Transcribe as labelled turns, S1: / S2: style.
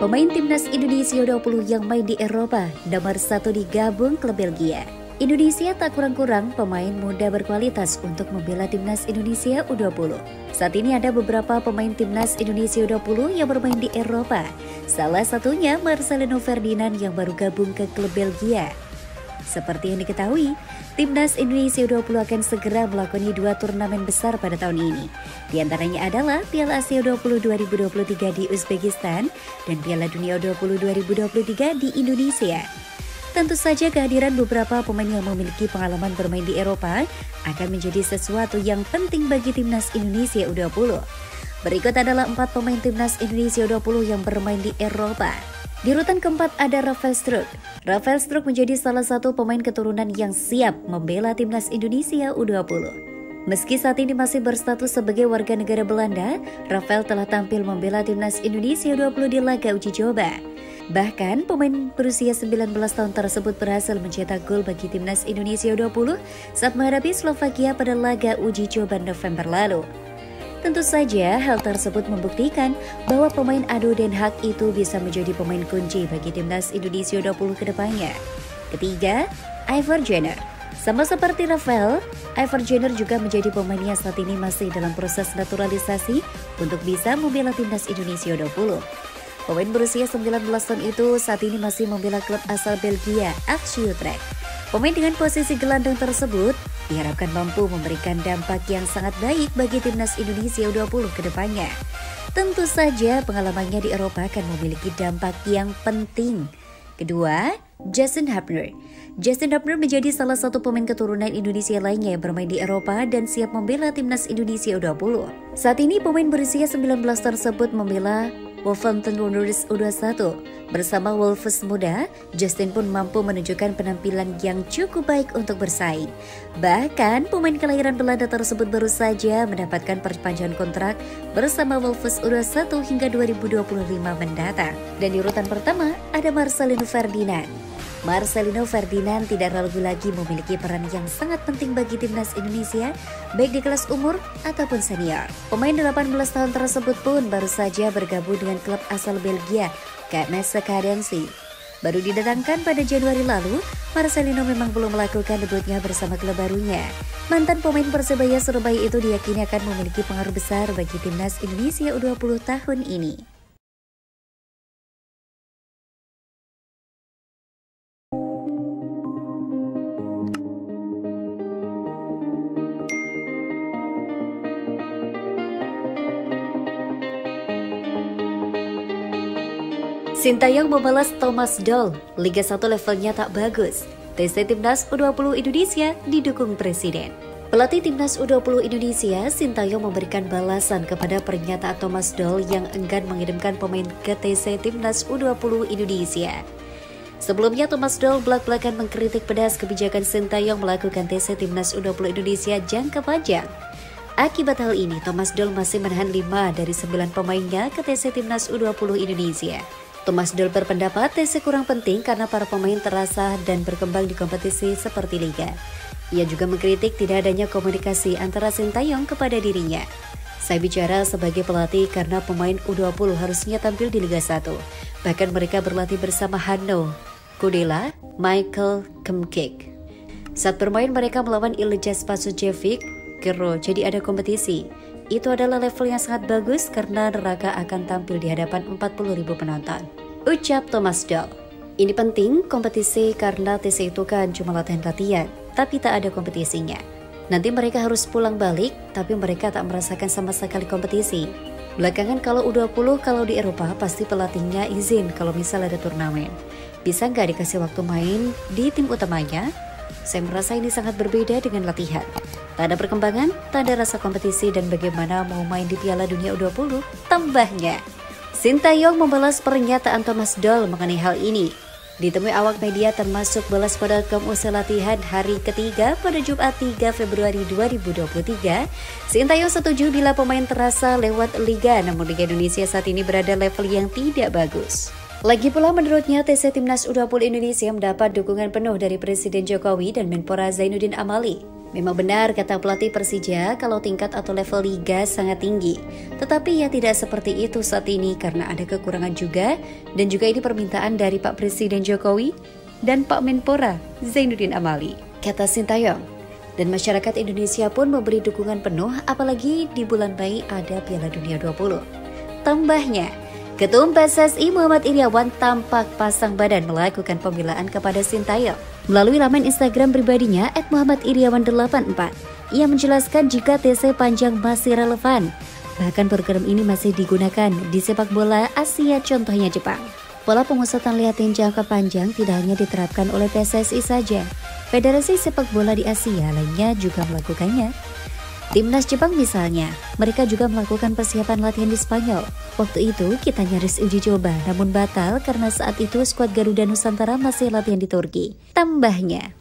S1: Pemain timnas Indonesia U20 yang main di Eropa, nomor 1 digabung klub Belgia. Indonesia tak kurang-kurang pemain muda berkualitas untuk membela timnas Indonesia U20. Saat ini ada beberapa pemain timnas Indonesia U20 yang bermain di Eropa. Salah satunya Marcelino Ferdinand yang baru gabung ke klub Belgia. Seperti yang diketahui, timnas Indonesia U20 akan segera melakoni 2 turnamen besar pada tahun ini. Di antaranya adalah Piala Asia U20 2023 di Uzbekistan dan Piala Dunia U20 2023 di Indonesia. Tentu saja kehadiran beberapa pemain yang memiliki pengalaman bermain di Eropa akan menjadi sesuatu yang penting bagi timnas Indonesia U20. Berikut adalah 4 pemain timnas Indonesia U20 yang bermain di Eropa. Di urutan keempat ada Rafael Struijk. Rafael Struijk menjadi salah satu pemain keturunan yang siap membela timnas Indonesia U20. Meski saat ini masih berstatus sebagai warga negara Belanda, Rafael telah tampil membela timnas Indonesia U20 di laga uji coba. Bahkan, pemain berusia 19 tahun tersebut berhasil mencetak gol bagi timnas Indonesia U20 saat menghadapi Slovakia pada laga uji coba November lalu. Tentu saja hal tersebut membuktikan bahwa pemain ado Den Haag itu bisa menjadi pemain kunci bagi timnas Indonesia U20 ke depannya. Ketiga, Ivar Jenner. Sama seperti Rafael, Ivar Jenner juga menjadi pemain yang saat ini masih dalam proses naturalisasi untuk bisa membela timnas Indonesia U20. Pemain berusia 19 tahun itu saat ini masih membela klub asal Belgia, FC Utrecht. Pemain dengan posisi gelandang tersebut diharapkan mampu memberikan dampak yang sangat baik bagi timnas Indonesia U20 ke depannya. Tentu saja pengalamannya di Eropa akan memiliki dampak yang penting. Kedua, Justin Hubner. Justin Hubner menjadi salah satu pemain keturunan Indonesia lainnya yang bermain di Eropa dan siap membela timnas Indonesia U20. Saat ini pemain berusia 19 tersebut membela Wolverhampton Wanderers U21. Bersama Wolves muda, Justin pun mampu menunjukkan penampilan yang cukup baik untuk bersaing. Bahkan, pemain kelahiran Belanda tersebut baru saja mendapatkan perpanjangan kontrak bersama Wolves U21 hingga 2025 mendatang. Dan di urutan pertama, ada Marcelino Ferdinand. Marcelino Ferdinand tidak ragu lagi memiliki peran yang sangat penting bagi timnas Indonesia, baik di kelas umur ataupun senior. Pemain 18 tahun tersebut pun baru saja bergabung dengan klub asal Belgia, KMS Cadency. Baru didatangkan pada Januari lalu, Marcelino memang belum melakukan debutnya bersama klub barunya. Mantan pemain Persebaya Surabaya itu diyakini akan memiliki pengaruh besar bagi timnas Indonesia U20 tahun ini. Sintayong membalas Thomas Doll, Liga 1 levelnya tak bagus. TC Timnas U20 Indonesia didukung Presiden. Pelatih Timnas U20 Indonesia, Sintayong memberikan balasan kepada pernyataan Thomas Doll yang enggan mengirimkan pemain ke TC Timnas U20 Indonesia. Sebelumnya, Thomas Doll belak-belakan mengkritik pedas kebijakan Sintayong melakukan TC Timnas U20 Indonesia jangka panjang. Akibat hal ini, Thomas Doll masih menahan 5 dari 9 pemainnya ke TC Timnas U20 Indonesia. Thomas Doll berpendapat TC kurang penting karena para pemain terasa dan berkembang di kompetisi seperti Liga. Ia juga mengkritik tidak adanya komunikasi antara Sintayong kepada dirinya. Saya bicara sebagai pelatih karena pemain U20 harusnya tampil di Liga 1. Bahkan mereka berlatih bersama Hanno, Kudela, Michael Kemkik. Saat bermain mereka melawan Ilja Spasujevic, Kero, jadi ada kompetisi. Itu adalah level yang sangat bagus karena neraka akan tampil di hadapan 40.000 penonton. Ucap Thomas Doll. Ini penting kompetisi karena TC itu kan cuma latihan-latihan, tapi tak ada kompetisinya. Nanti mereka harus pulang balik, tapi mereka tak merasakan sama sekali kompetisi. Belakangan kalau U20 kalau di Eropa pasti pelatihnya izin kalau misal ada turnamen. Bisa nggak dikasih waktu main di tim utamanya? Saya merasa ini sangat berbeda dengan latihan. Tak ada perkembangan, tak ada rasa kompetisi dan bagaimana mau main di Piala Dunia U20? Tambahnya, Sintayong membalas pernyataan Thomas Doll mengenai hal ini. Ditemui awak media termasuk balas.com usai latihan hari ketiga pada Jumat 3 Februari 2023, Sintayong setuju bila pemain terasa lewat Liga, namun Liga Indonesia saat ini berada level yang tidak bagus. Lagi pula menurutnya TC Timnas U20 Indonesia mendapat dukungan penuh dari Presiden Jokowi dan Menpora Zainuddin Amali. Memang benar kata pelatih Persija kalau tingkat atau level liga sangat tinggi. Tetapi ya tidak seperti itu saat ini karena ada kekurangan juga. Dan juga ini permintaan dari Pak Presiden Jokowi dan Pak Menpora Zainuddin Amali, kata Sintayong. Dan masyarakat Indonesia pun memberi dukungan penuh apalagi di bulan Mei ada Piala Dunia 20. Tambahnya, Ketua PSSI Muhammad Iryawan tampak pasang badan melakukan pembelaan kepada Sintayong. Melalui laman Instagram pribadinya @muhammadiryawan84, ia menjelaskan jika TC panjang masih relevan. Bahkan program ini masih digunakan di sepak bola Asia, contohnya Jepang. Pola pengusutan latihan jangka panjang tidak hanya diterapkan oleh PSSI saja. Federasi sepak bola di Asia lainnya juga melakukannya. Timnas Jepang misalnya, mereka juga melakukan persiapan latihan di Spanyol. Waktu itu kita nyaris uji coba namun batal karena saat itu skuad Garuda Nusantara masih latihan di Turki. Tambahnya,